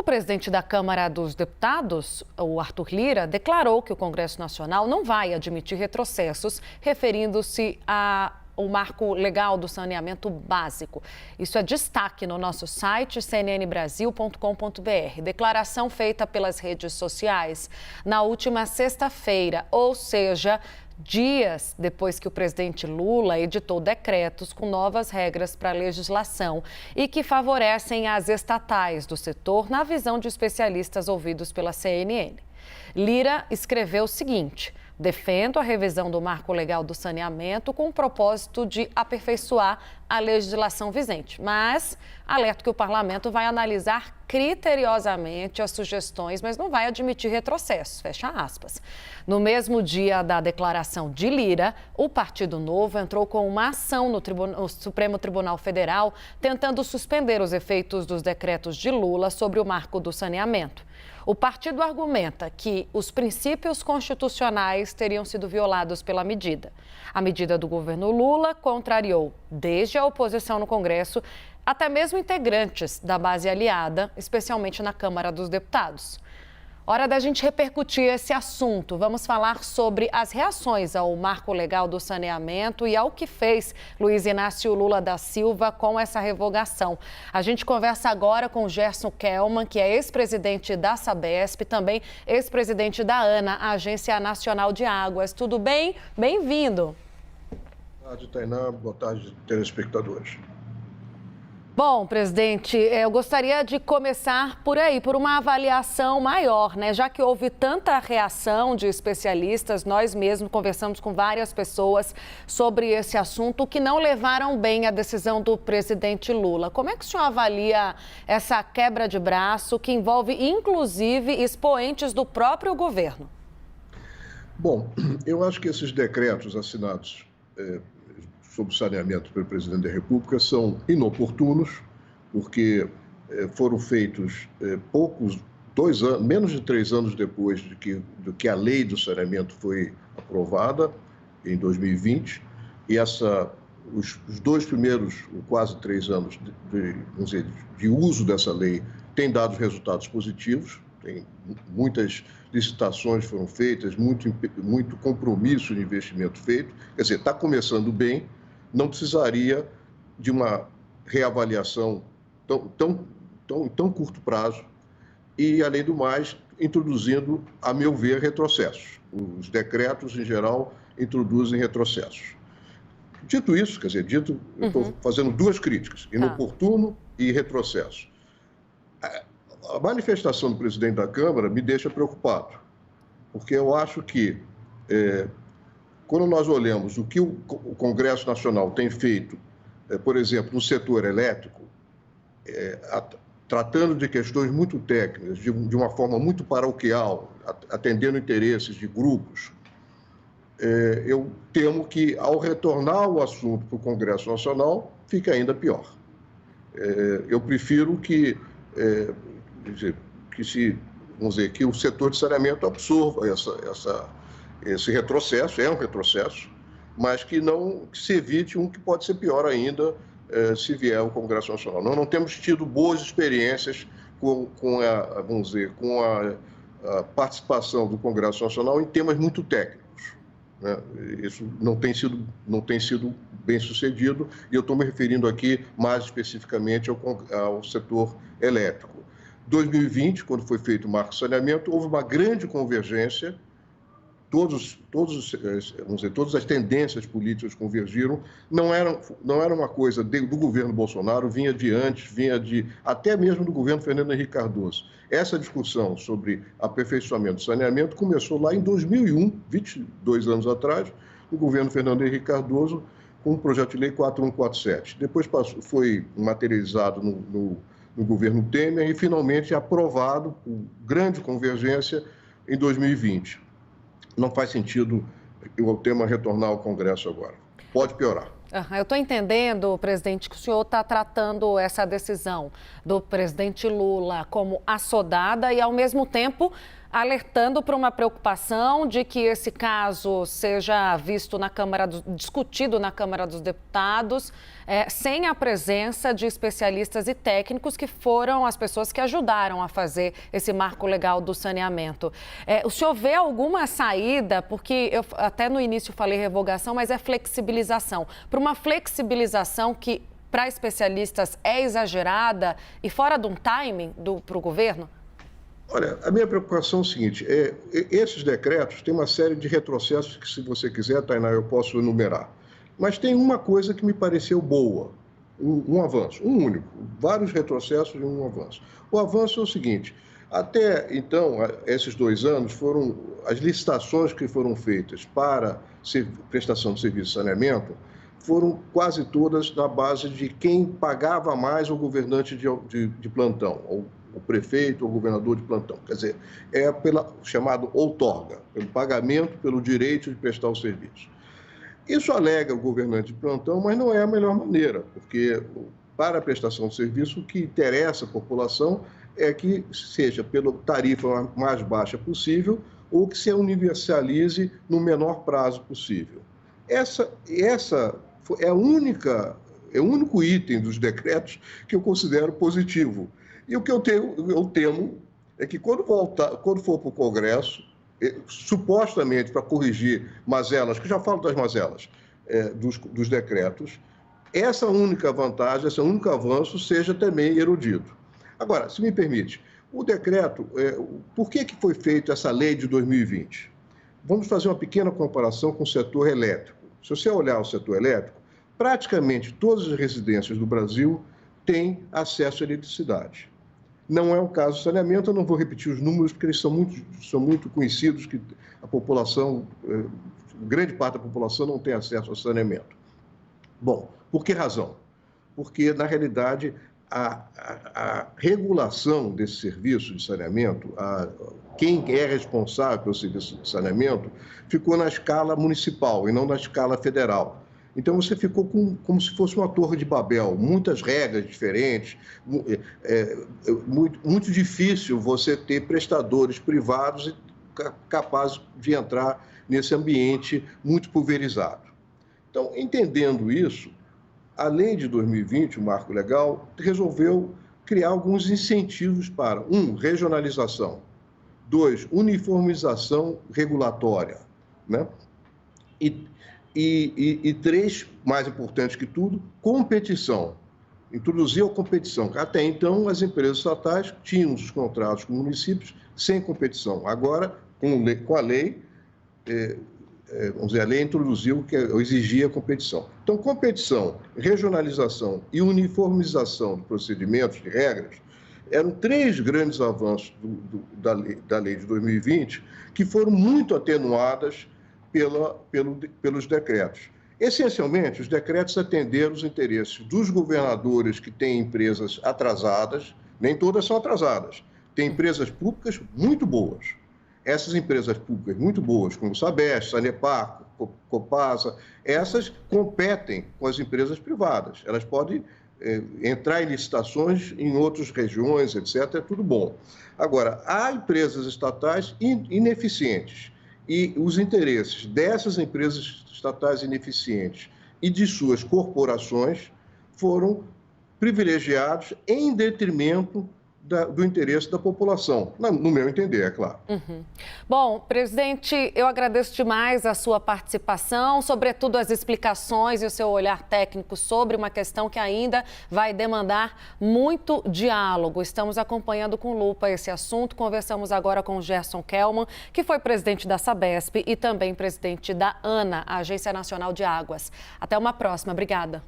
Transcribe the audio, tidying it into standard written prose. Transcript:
O presidente da Câmara dos Deputados, o Arthur Lira, declarou que o Congresso Nacional não vai admitir retrocessos, referindo-se ao marco legal do saneamento básico. Isso é destaque no nosso site cnnbrasil.com.br. Declaração feita pelas redes sociais na última sexta-feira, ou seja, dias depois que o presidente Lula editou decretos com novas regras para a legislação e que favorecem as estatais do setor, na visão de especialistas ouvidos pela CNN. Lira escreveu o seguinte: defendo a revisão do marco legal do saneamento com o propósito de aperfeiçoar a legislação vigente, mas alerto que o parlamento vai analisar criteriosamente as sugestões, mas não vai admitir retrocessos, fecha aspas. No mesmo dia da declaração de Lira, o Partido Novo entrou com uma ação no Supremo Tribunal Federal, tentando suspender os efeitos dos decretos de Lula sobre o marco do saneamento. O partido argumenta que os princípios constitucionais teriam sido violados pela medida. A medida do governo Lula contrariou desde a oposição no Congresso até mesmo integrantes da base aliada, especialmente na Câmara dos Deputados. Hora da gente repercutir esse assunto. Vamos falar sobre as reações ao marco legal do saneamento e ao que fez Luiz Inácio Lula da Silva com essa revogação. A gente conversa agora com Gerson Kelman, que é ex-presidente da Sabesp, também ex-presidente da ANA, a Agência Nacional de Águas. Tudo bem? Bem-vindo. Boa tarde, Tainá. Boa tarde, telespectadores. Bom, presidente, eu gostaria de começar por aí, por uma avaliação maior, né? Já que houve tanta reação de especialistas, nós mesmos conversamos com várias pessoas sobre esse assunto que não levaram bem a decisão do presidente Lula. Como é que o senhor avalia essa quebra de braço que envolve, inclusive, expoentes do próprio governo? Bom, eu acho que esses decretos assinados sobre saneamento pelo presidente da República são inoportunos, porque foram feitos menos de 3 anos depois do que a lei do saneamento foi aprovada, em 2020, e os 2 primeiros, quase 3 anos de uso dessa lei têm dado resultados positivos. Muitas licitações foram feitas, muito compromisso de investimento feito. Quer dizer, está começando bem, não precisaria de uma reavaliação tão curto prazo e, além do mais, introduzindo, a meu ver, retrocessos. Os decretos, em geral, introduzem retrocessos. Dito isso, quer dizer, eu estou fazendo 2 críticas, inoportuno e retrocesso. A manifestação do presidente da Câmara me deixa preocupado, porque eu acho que, quando nós olhamos o que o Congresso Nacional tem feito, por exemplo, no setor elétrico, tratando de questões muito técnicas, de uma forma muito paroquial, atendendo interesses de grupos, eu temo que, ao retornar o assunto para o Congresso Nacional, fique ainda pior. Eu prefiro que o setor de saneamento absorva esse retrocesso, é um retrocesso, mas que se evite um que pode ser pior ainda se vier ao Congresso Nacional. Nós não temos tido boas experiências com a participação do Congresso Nacional em temas muito técnicos, né? Isso não tem sido bem sucedido, e eu estou me referindo aqui mais especificamente ao setor elétrico. 2020, quando foi feito o marco de saneamento, houve uma grande convergência, todas as tendências políticas convergiram, não era uma coisa do governo Bolsonaro, vinha até mesmo do governo Fernando Henrique Cardoso. Essa discussão sobre aperfeiçoamento do saneamento começou lá em 2001, 22 anos atrás, no governo Fernando Henrique Cardoso, com o projeto de lei 4147. Depois foi materializado no governo Temer e finalmente aprovado por grande convergência em 2020. Não faz sentido o tema retornar ao Congresso agora. Pode piorar. Eu estou entendendo, presidente, que o senhor está tratando essa decisão do presidente Lula como assodada e, ao mesmo tempo, alertando para uma preocupação de que esse caso seja visto na discutido na Câmara dos Deputados, sem a presença de especialistas e técnicos que foram as pessoas que ajudaram a fazer esse marco legal do saneamento. O senhor vê alguma saída, porque eu até no início falei revogação, mas é flexibilização, para uma flexibilização que para especialistas é exagerada e fora de um timing para o governo? Olha, a minha preocupação é o seguinte, esses decretos têm uma série de retrocessos que, se você quiser, Tainá, eu posso enumerar. Mas tem uma coisa que me pareceu boa, um avanço, um único, vários retrocessos e um avanço. O avanço é o seguinte, até então, esses 2 anos, foram as licitações que foram feitas para prestação de serviço de saneamento, foram quase todas na base de quem pagava mais o governante de plantão, ou o prefeito ou o governador de plantão. Quer dizer, pelo chamado outorga, pelo pagamento, pelo direito de prestar o serviço. Isso alega o governante de plantão, mas não é a melhor maneira, porque para a prestação de serviço, o que interessa à população é que seja pela tarifa mais baixa possível ou que se universalize no menor prazo possível. Essa é o único item dos decretos que eu considero positivo. E o que eu temo é que quando for para o Congresso, supostamente para corrigir mazelas, que eu já falo das mazelas dos decretos, essa única vantagem, esse único avanço seja também erudido. Agora, se me permite, o decreto, por que foi feita essa lei de 2020? Vamos fazer uma pequena comparação com o setor elétrico. Se você olhar o setor elétrico, praticamente todas as residências do Brasil têm acesso à eletricidade. Não é o caso do saneamento, eu não vou repetir os números, porque eles são muito conhecidos, que a população, grande parte da população não tem acesso ao saneamento. Bom, por que razão? Porque, na realidade, a regulação desse serviço de saneamento, quem é responsável pelo serviço de saneamento, ficou na escala municipal e não na escala federal. Então, você ficou como se fosse uma torre de Babel, muitas regras diferentes, muito difícil você ter prestadores privados capazes de entrar nesse ambiente muito pulverizado. Então, entendendo isso, a lei de 2020, o Marco Legal, resolveu criar alguns incentivos para, 1, regionalização, 2, uniformização regulatória, né? E 3, mais importante que tudo, competição. Introduziu a competição. Até então, as empresas estatais tinham os contratos com municípios sem competição. Agora, com a lei, vamos dizer, a lei introduziu que exigia competição. Então, competição, regionalização e uniformização de procedimentos, de regras, eram 3 grandes avanços da lei de 2020 que foram muito atenuadas pelos decretos. Essencialmente, os decretos atenderam os interesses dos governadores que têm empresas atrasadas, nem todas são atrasadas, tem empresas públicas muito boas. Essas empresas públicas muito boas, como Sabesp, Sanepar, Copasa, essas competem com as empresas privadas. Elas podem entrar em licitações em outras regiões, etc., é tudo bom. Agora, há empresas estatais ineficientes, e os interesses dessas empresas estatais ineficientes e de suas corporações foram privilegiados em detrimento do interesse da população, no meu entender, é claro. Uhum. Bom, presidente, eu agradeço demais a sua participação, sobretudo as explicações e o seu olhar técnico sobre uma questão que ainda vai demandar muito diálogo. Estamos acompanhando com lupa esse assunto. Conversamos agora com o Gerson Kelman, que foi presidente da Sabesp e também presidente da ANA, a Agência Nacional de Águas. Até uma próxima. Obrigada.